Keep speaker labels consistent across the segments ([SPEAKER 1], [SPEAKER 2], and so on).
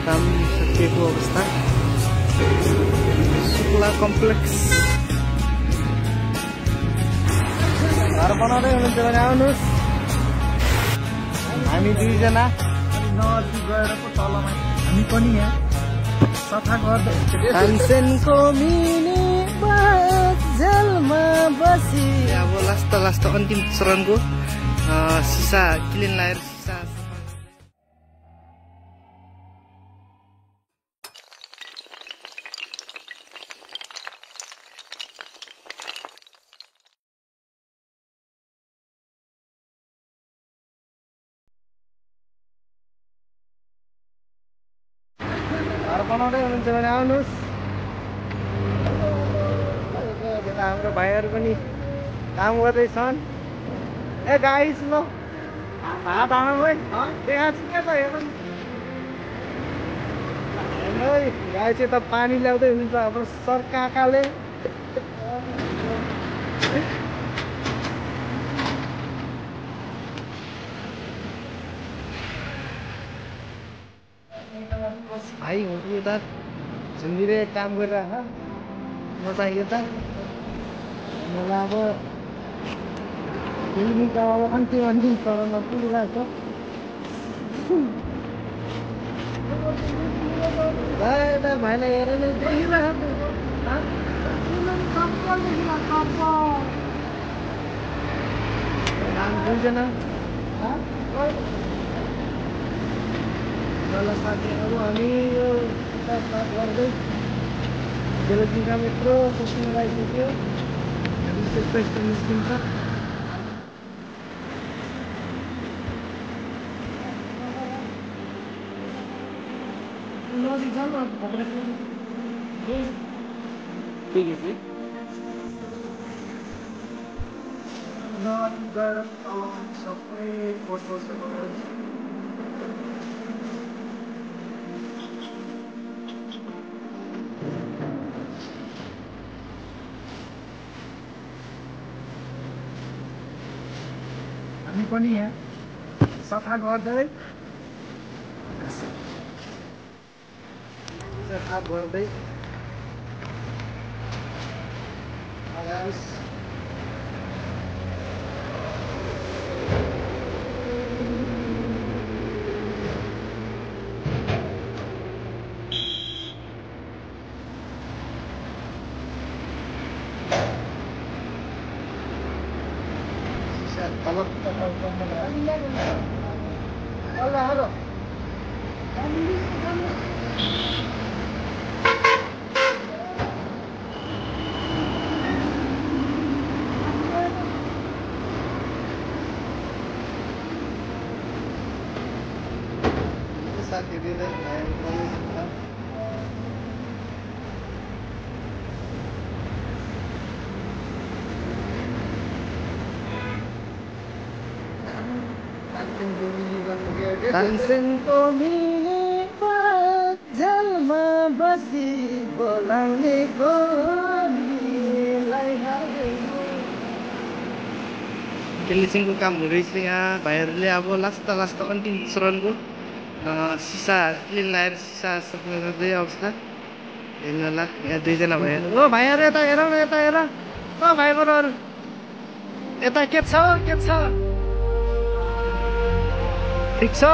[SPEAKER 1] काम सकिएको अवस्था शुक्ला कम्प्लेक्स घर बनाउँदै हुनुहुन्छ भने आउनुहोस् हामी दुईजना नदी गएर पो तलमा हामी पनि यहाँ सफा गर्दै तानसेनको मिनी जेलमा बसी अब लास्ट अन्तिम चरणको सिसा क्लिन लाएर सिसा घर बनाउँदै हुनुहुन्छ भने आउनुहोस् हाम्रो भाइहरू पनि काम गर्दैछन् ए गाइस ल हात हाल्नु है त्यहाँ चाहिँ के त हेर्नु गाई चाहिँ त पानी ल्याउँदै हुनुहुन्छ हाम्रो सर काकाले भाइ हुँदै उता झुन्डिँदै काम गरिरहेको म चाहिँ यता मलाई अब फिल्मीको अब अन्तिम चरणमा पुगिरहेको छ यता भाइलाई हेरेर देखिरहेको दुईजना साथीहरू हामी यो साथ गर्दै बेलुकीका यत्रो पसिना लगाइसक्यो निस्किन्छ नदी छ गएर सबै हामी पनि यहाँ सफा गर्दै तानसेनको मिनी जेलमा बसी बोलाउने फिनिसिङको काम हुँदैछ यहाँ भाइहरूले अब लास्ट अन्तिम चरणको सिसा क्लिन लाएर सिसा सफा गर्दै अवस्था हेर्नु होला यहाँ दुईजना भाइहरू ओ भाइहरू यता हेर न यता हेर ओ भाइ बरुहरू यता के छ ठिक छ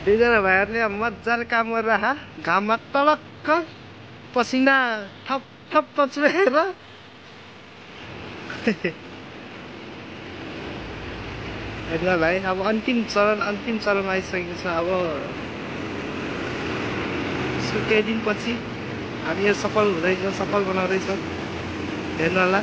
[SPEAKER 1] दुईजना भाइहरूले मजाले काम गरेर घाममा तलक्क पसिना थप चुहेर हेर्नु भाइ अब अन्तिम चरणमा आइसकेको छ अब केही दिनपछि हामी यो सफल बनाउँदैछ हेर्नु होला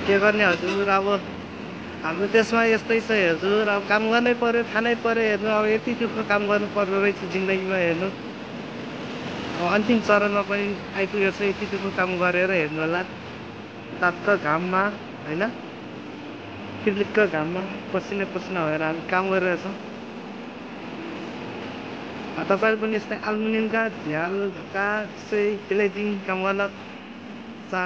[SPEAKER 1] के गर्ने हजुर अब हाम्रो देशमा यस्तै छ हजुर अब काम गर्नै पर्यो खानै पर्यो हेर्नु अब यति दुःख काम गर्नु पर्दो रहेछ जिन्दगीमा हेर्नु अब अन्तिम चरणमा पनि आइपुगेको छ यति दुःख काम गरेर हेर्नु होला तातो घाममा होइन किर्लिक्क घाममा पसिना भएर हामी काम गरिरहेछौँ तपाईँहरू पनि यस्तै एल्युमिनियमका झ्याल ढुक्का चाहिँ प्लेटिङ काम गर्न चा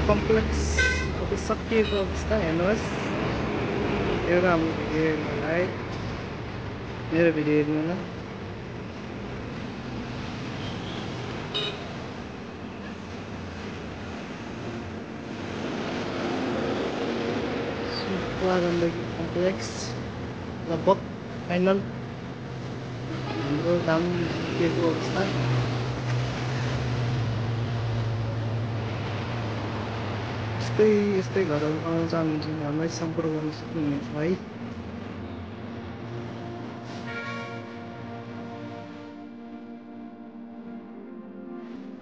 [SPEAKER 1] कम्प्लेक्स अब सकिएको अवस्था हेर्नुहोस् एउटा हाम्रो भिडियो हेर्नुलाई मेरो भिडियो हेर्नु न गण्डकी कम्प्लेक्स लगभग फाइनल हाम्रो काम दिएको अवस्था यस्तै यस्तै घरहरू बनाउन चाहनुहुन्छ भने हामीलाई सम्पर्क गर्न सक्नुहुनेछ है।